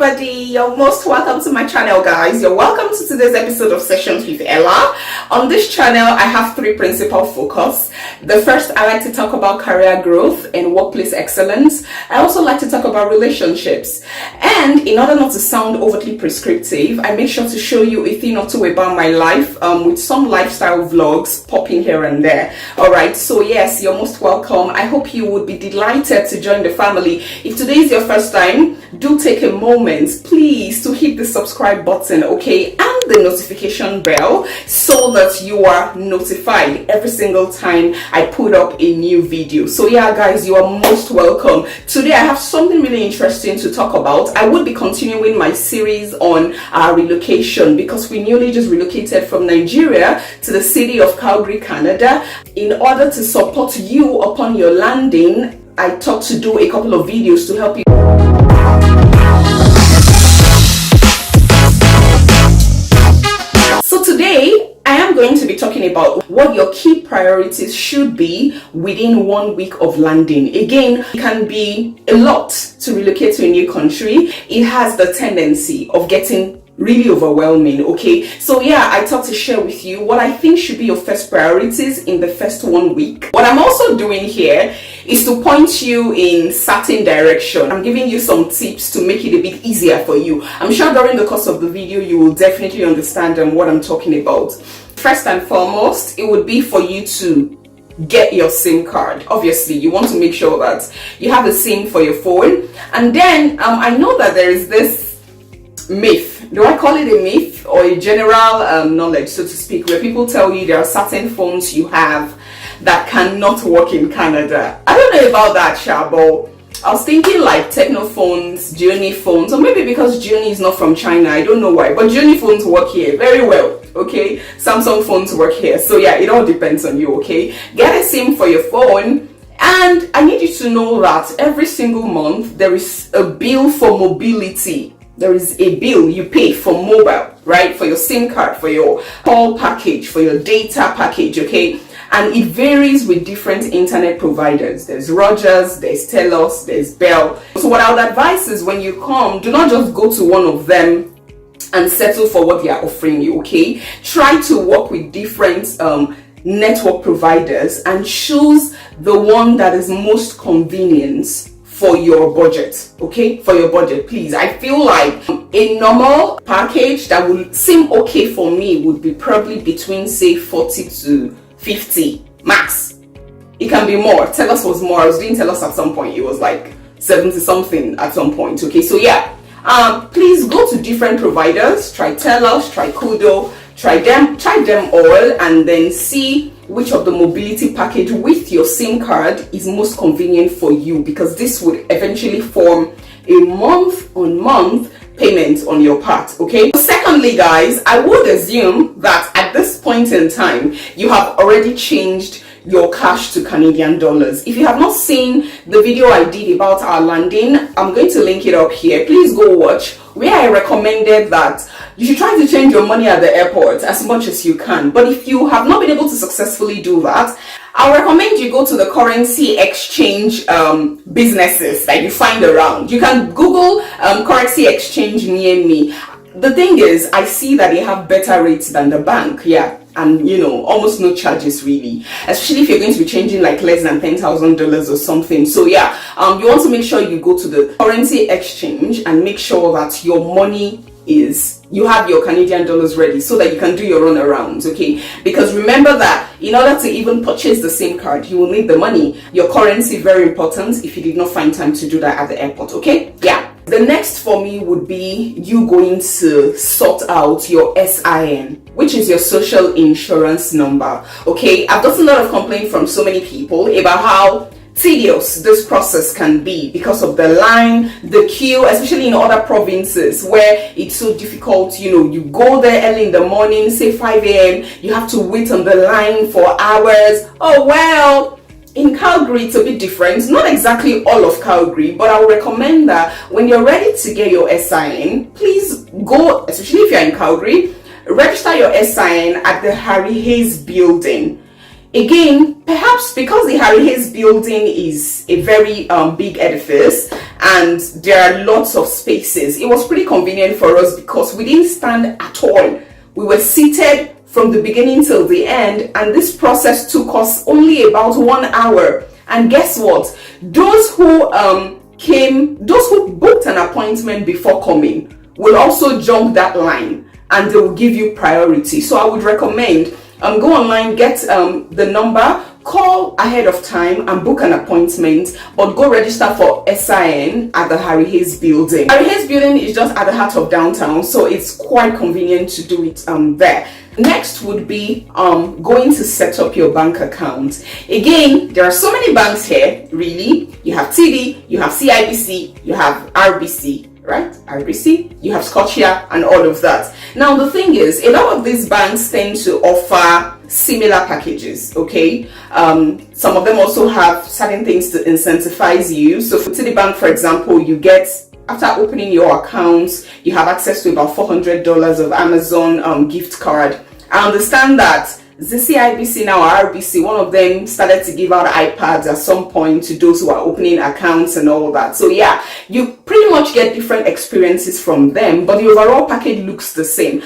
everybody, you're most welcome to my channel, guys. You're welcome to today's episode of Sessions with Ella. On this channel, I have three principal focus. The first, I like to talk about career growth and workplace excellence. I also like to talk about relationships. And in order not to sound overtly prescriptive, I make sure to show you a thing or two about my life with some lifestyle vlogs popping here and there. Alright, so yes, you're most welcome. I hope you would be delighted to join the family. If today is your first time, do take a moment, please, to hit the subscribe button, okay, and the notification bell so that you are notified every single time I put up a new video. So yeah, guys, you are most welcome. Today I have something really interesting to talk about. I would be continuing my series on relocation because we newly just relocated from Nigeria to the city of Calgary, Canada. In order to support you upon your landing, I thought to do a couple of videos to help you. So today, I am going to be talking about what your key priorities should be within 1 week of landing. Again, it can be a lot to relocate to a new country. It has the tendency of getting really overwhelming, okay? So yeah, I thought to share with you what I think should be your first priorities in the first 1 week. What I'm also doing here is to point you in certain direction. I'm giving you some tips to make it a bit easier for you. I'm sure during the course of the video, you will definitely understand what I'm talking about. First and foremost, it would be for you to get your SIM card. Obviously, you want to make sure that you have a SIM for your phone. And then I know that there is this myth. Do I call it a myth or a general knowledge, so to speak, where people tell you there are certain phones you have that cannot work in Canada? I don't know about that, Shabo. I was thinking like Techno phones, Journey phones, or maybe because Journey is not from China, I don't know why, but Journey phones work here very well, okay? Samsung phones work here, so yeah, it all depends on you, okay? Get a SIM for your phone. And I need you to know that every single month there is a bill for mobility. There is a bill you pay for mobile, right? For your SIM card, for your call package, for your data package, okay? And it varies with different internet providers. There's Rogers, there's Telos, there's Bell. So what I would advise is when you come, do not just go to one of them and settle for what they are offering you, okay? Try to work with different network providers and choose the one that is most convenient for your budget, okay? For your budget, please. I feel like a normal package that would seem okay for me would be probably between, say, 40 to 50 max. It can be more. Telos was more. I was doing Telos at some point. It was like 70 something at some point, okay? So yeah, please go to different providers. Try Telos, try Kudo, try them all, and then see which of the mobility package with your SIM card is most convenient for you, because this would eventually form a month-on-month payment on your part, okay? Secondly, guys, I would assume that at this point in time, you have already changed your cash to Canadian dollars. If you have not seen the video I did about our landing, I'm going to link it up here. Please go watch, where I recommended that you should try to change your money at the airport as much as you can. But if you have not been able to successfully do that, I'll recommend you go to the currency exchange businesses that you find around. You can Google currency exchange near me. The thing is, I see that they have better rates than the bank, yeah. And you know, almost no charges really, especially if you're going to be changing like less than $10,000 or something. So yeah, you want to make sure you go to the currency exchange and make sure that your money is, you have your Canadian dollars ready so that you can do your runarounds, okay? Because remember that in order to even purchase the SIM card, you will need the money. Your currency, very important if you did not find time to do that at the airport, okay? Yeah. The next for me would be you going to sort out your SIN, which is your social insurance number, okay? I've gotten a lot of complaints from so many people about how tedious this process can be because of the line, the queue, especially in other provinces where it's so difficult. You know, you go there early in the morning, say 5 a.m., you have to wait on the line for hours. Oh well, in Calgary it's a bit different. Not exactly all of Calgary, but I would recommend that when you're ready to get your SIN, please go, especially if you're in Calgary, register your SIN at the Harry Hayes building. Again, perhaps because the Harry Hayes building is a very big edifice and there are lots of spaces, it was pretty convenient for us because we didn't stand at all. We were seated from the beginning till the end, and this process took us only about 1 hour. And guess what? Those who booked an appointment before coming will also jump that line and they will give you priority. So I would recommend go online, get the number, call ahead of time and book an appointment, but go register for SIN at the Harry Hayes building. Harry Hayes building is just at the heart of downtown, so it's quite convenient to do it there. Next would be going to set up your bank account. Again, there are so many banks here, really. You have TD, you have CIBC, you have RBC, right? RBC, you have Scotia and all of that. Now the thing is, a lot of these banks tend to offer similar packages, okay? Some of them also have certain things to incentivize you. So for Citibank, for example, you get, after opening your accounts, you have access to about $400 of Amazon gift card. I understand that the CIBC now, or RBC, one of them started to give out iPads at some point to those who are opening accounts and all that. So yeah, you pretty much get different experiences from them, but the overall package looks the same.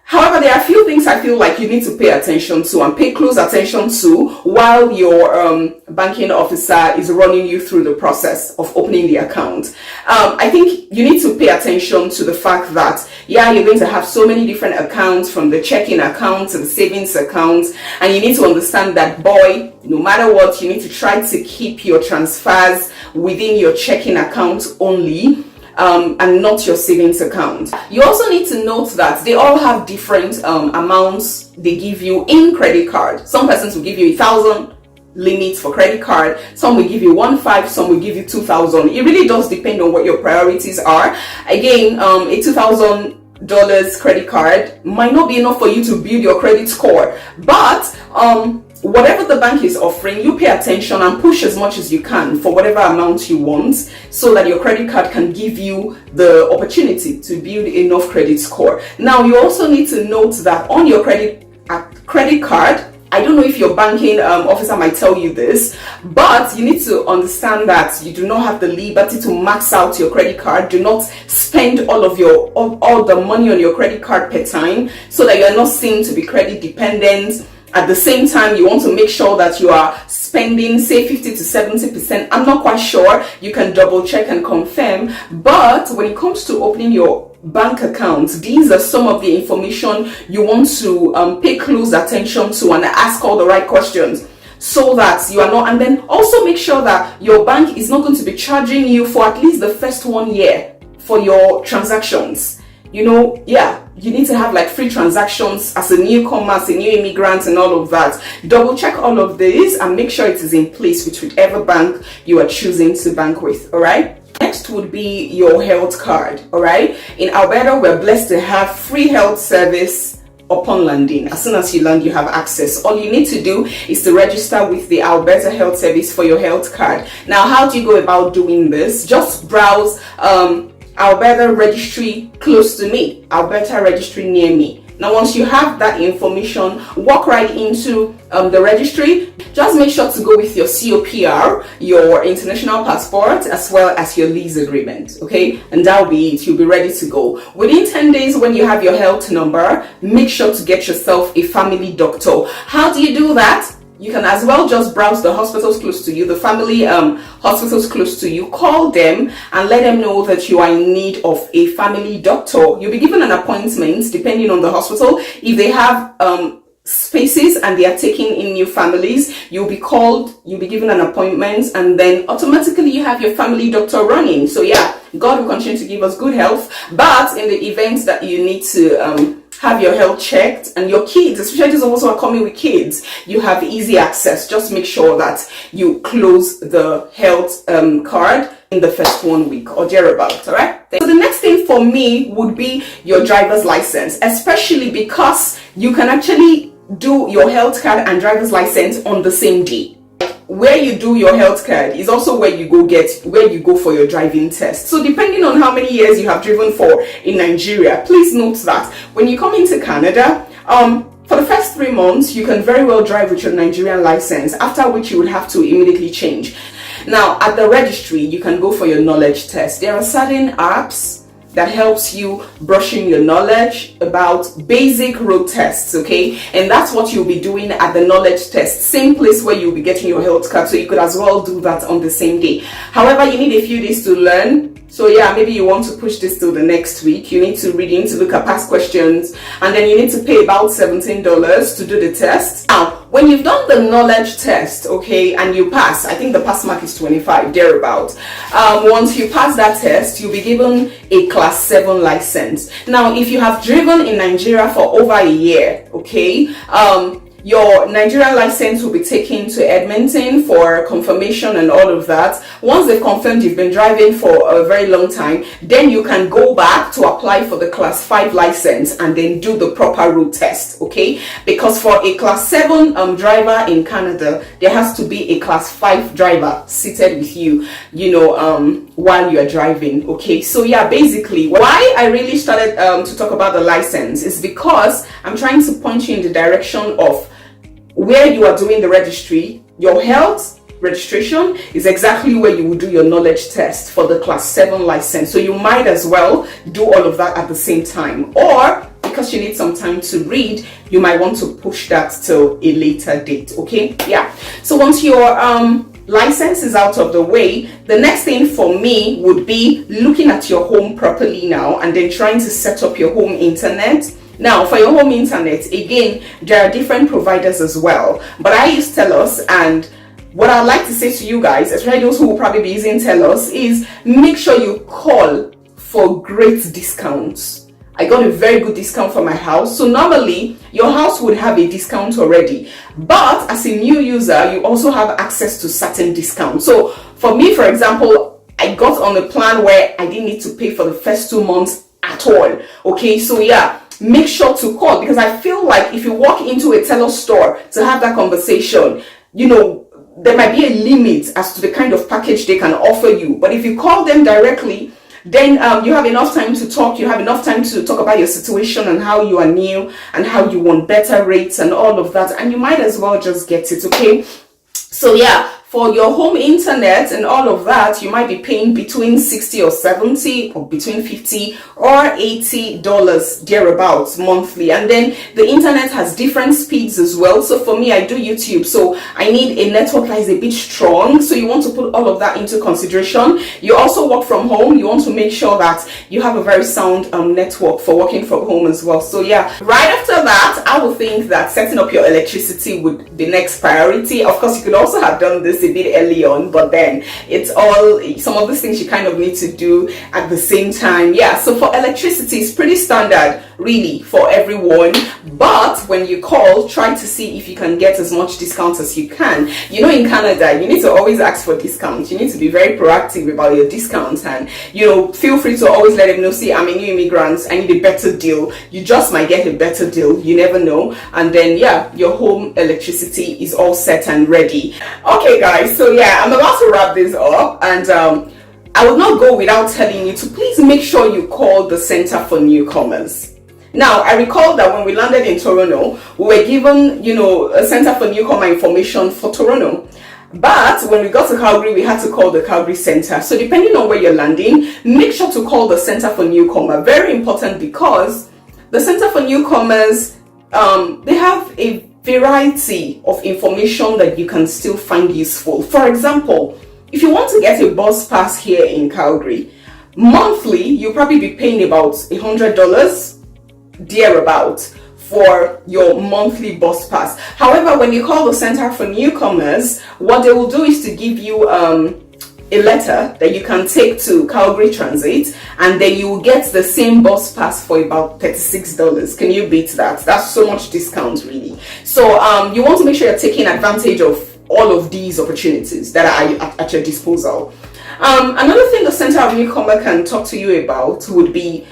However, there are a few things I feel like you need to pay attention to and pay close attention to while your banking officer is running you through the process of opening the account. I think you need to pay attention to the fact that, yeah, you're going to have so many different accounts, from the checking account to the savings account, and you need to understand that, boy, no matter what, you need to try to keep your transfers within your checking account only. And not your savings account. You also need to note that they all have different amounts they give you in credit card. Some persons will give you 1,000 limits for credit card, some will give you 1,500, some will give you 2,000. It really does depend on what your priorities are. Again, a $2,000 credit card might not be enough for you to build your credit score, but whatever the bank is offering, you pay attention and push as much as you can for whatever amount you want, so that your credit card can give you the opportunity to build enough credit score. Now, you also need to note that on your credit card, I don't know if your banking officer might tell you this, but you need to understand that you do not have the liberty to max out your credit card. Do not spend all the money on your credit card per time, so that you are not seen to be credit dependent. At the same time, you want to make sure that you are spending, say, 50 to 70%. I'm not quite sure. You can double check and confirm. But when it comes to opening your bank account, these are some of the information you want to pay close attention to and ask all the right questions, so that you are not, and then also make sure that your bank is not going to be charging you for at least the first 1 year for your transactions. You know, yeah, you need to have like free transactions as a newcomer, as a new immigrant and all of that. Double check all of this and make sure it is in place with whichever bank you are choosing to bank with, all right? Next would be your health card, all right? In Alberta, we're blessed to have free health service upon landing. As soon as you land, you have access. All you need to do is to register with the Alberta Health Service for your health card. Now, how do you go about doing this? Just browse Alberta registry close to me, Alberta registry near me. Now, once you have that information, walk right into the registry. Just make sure to go with your COPR, your international passport, as well as your lease agreement, okay? And that'll be it. You'll be ready to go. Within 10 days, when you have your health number, make sure to get yourself a family doctor. How do you do that? You can as well just browse the hospitals close to you, the family hospitals close to you, call them and let them know that you are in need of a family doctor. You'll be given an appointment depending on the hospital. If they have spaces and they are taking in new families, you'll be called, you'll be given an appointment, and then automatically you have your family doctor running. So yeah, God will continue to give us good health, but in the event that you need to have your health checked, and your kids, especially those of us who are coming with kids, you have easy access. Just make sure that you close the health card in the first 1 week or thereabout, all right? So the next thing for me would be your driver's license, especially because you can actually do your health card and driver's license on the same day. Where you do your health card is also where you go for your driving test. So depending on how many years you have driven for in Nigeria, please note that when you come into Canada, for the first 3 months, you can very well drive with your Nigerian license, after which you would have to immediately change. Now, at the registry, you can go for your knowledge test. There are certain apps that helps you brushing your knowledge about basic road tests, okay? And that's what you'll be doing at the knowledge test, same place where you'll be getting your health card, so you could as well do that on the same day. However, you need a few days to learn. So yeah, maybe you want to push this till the next week. You need to read, you need to look at past questions, and then you need to pay about $17 to do the test. Now, when you've done the knowledge test, okay, and you pass, I think the pass mark is 25, thereabout. Once you pass that test, you'll be given a class 7 license. Now, if you have driven in Nigeria for over a year, okay, your Nigerian license will be taken to Edmonton for confirmation and all of that. Once they've confirmed you've been driving for a very long time, then you can go back to apply for the class 5 license and then do the proper road test, okay? Because for a class 7 driver in Canada, there has to be a class 5 driver seated with you, while you are driving, okay? So yeah, basically why I really started to talk about the license is because I'm trying to point you in the direction of where you are doing the registry. Your health registration is exactly where you will do your knowledge test for the class 7 license. So you might as well do all of that at the same time, or because you need some time to read, you might want to push that till a later date, okay? Yeah, so once your license is out of the way, the next thing for me would be looking at your home properly now and then trying to set up your home internet. Now, for your home internet, again, there are different providers as well, but I use TELUS, and what I'd like to say to you guys, especially those who will probably be using TELUS, is make sure you call for great discounts. I got a very good discount for my house. So normally your house would have a discount already, but as a new user, you also have access to certain discounts. So for me, for example, I got on a plan where I didn't need to pay for the first 2 months at all. Okay, so yeah, make sure to call, because I feel like if you walk into a TELUS store to have that conversation, there might be a limit as to the kind of package they can offer you. But if you call them directly, then you have enough time to talk. You have enough time to talk about your situation and how you are new and how you want better rates and all of that. And you might as well just get it, okay? So yeah, for your home internet and all of that, you might be paying between 60 or 70 or between 50 or $80 thereabouts monthly. And then the internet has different speeds as well. So for me, I do YouTube, so I need a network that is a bit strong. So you want to put all of that into consideration. You also work from home. You want to make sure that you have a very sound network for working from home as well. So yeah, right after that, I would think that setting up your electricity would be next priority. Of course, you could also have done this a bit early on, but then it's all, some of these things you kind of need to do at the same time. Yeah, so for electricity, it's pretty standard really for everyone, but when you call, try to see if you can get as much discount as you can. In Canada, you need to always ask for discounts. You need to be very proactive about your discounts, and feel free to always let them know, see, I'm a new immigrant, I need a better deal. You just might get a better deal, you never know. And then yeah, your home electricity is all set and ready. Okay guys, so yeah, I'm about to wrap this up, and I will not go without telling you to please make sure you call the Center for Newcomers. Now, I recall that when we landed in Toronto, we were given, a Center for Newcomer information for Toronto. But when we got to Calgary, we had to call the Calgary Center. So depending on where you're landing, make sure to call the Center for Newcomer. Very important, because the Center for Newcomers, they have a variety of information that you can still find useful. For example, if you want to get a bus pass here in Calgary, monthly, you'll probably be paying about $100 thereabout for your monthly bus pass. However, when you call the Center for Newcomers, what they will do is to give you a letter that you can take to Calgary Transit, and then you will get the same bus pass for about $36. Can you beat that? That's so much discount really. So you want to make sure you're taking advantage of all of these opportunities that are at your disposal. Another thing the Center of Newcomer can talk to you about would be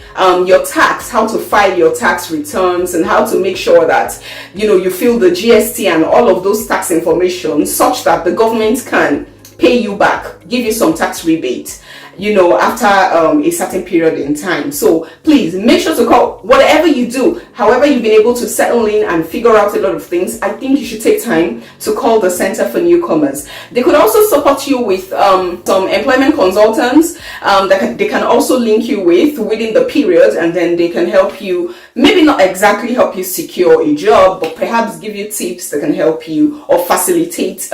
your tax, how to file your tax returns, and how to make sure that you fill the GST and all of those tax information such that the government can pay you back, give you some tax rebate. after a certain period in time. So please make sure to call. Whatever you do, however you've been able to settle in and figure out a lot of things, I think you should take time to call the Center for Newcomers. They could also support you with some employment consultants that they can also link you with within the period, and then they can help you, maybe not exactly help you secure a job, but perhaps give you tips that can help you or facilitate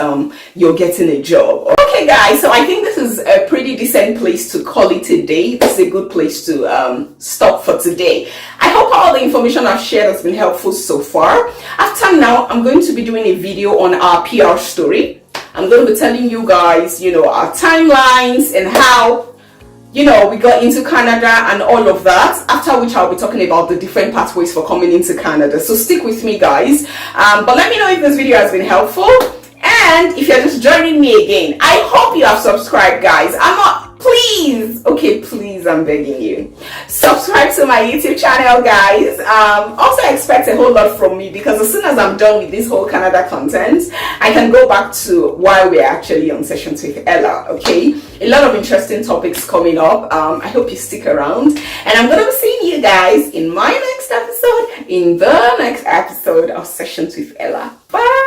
your getting a job. Okay guys, so I think this is a pretty decent place to call it a day. This is a good place to stop for today. I hope all the information I've shared has been helpful so far. After now, I'm going to be doing a video on our PR story. I'm going to be telling you guys, our timelines and how we got into Canada and all of that, after which I'll be talking about the different pathways for coming into Canada. So stick with me guys, but let me know if this video has been helpful, and if you're just joining me again, I hope you have subscribed guys. Please, I'm begging you, subscribe to my YouTube channel guys. Also expect a whole lot from me, because as soon as I'm done with this whole Canada content, I can go back to why we're actually on Sessions with Ella. Okay, a lot of interesting topics coming up. I hope you stick around, and I'm gonna be seeing you guys in my next episode, in the next episode of Sessions with Ella. Bye.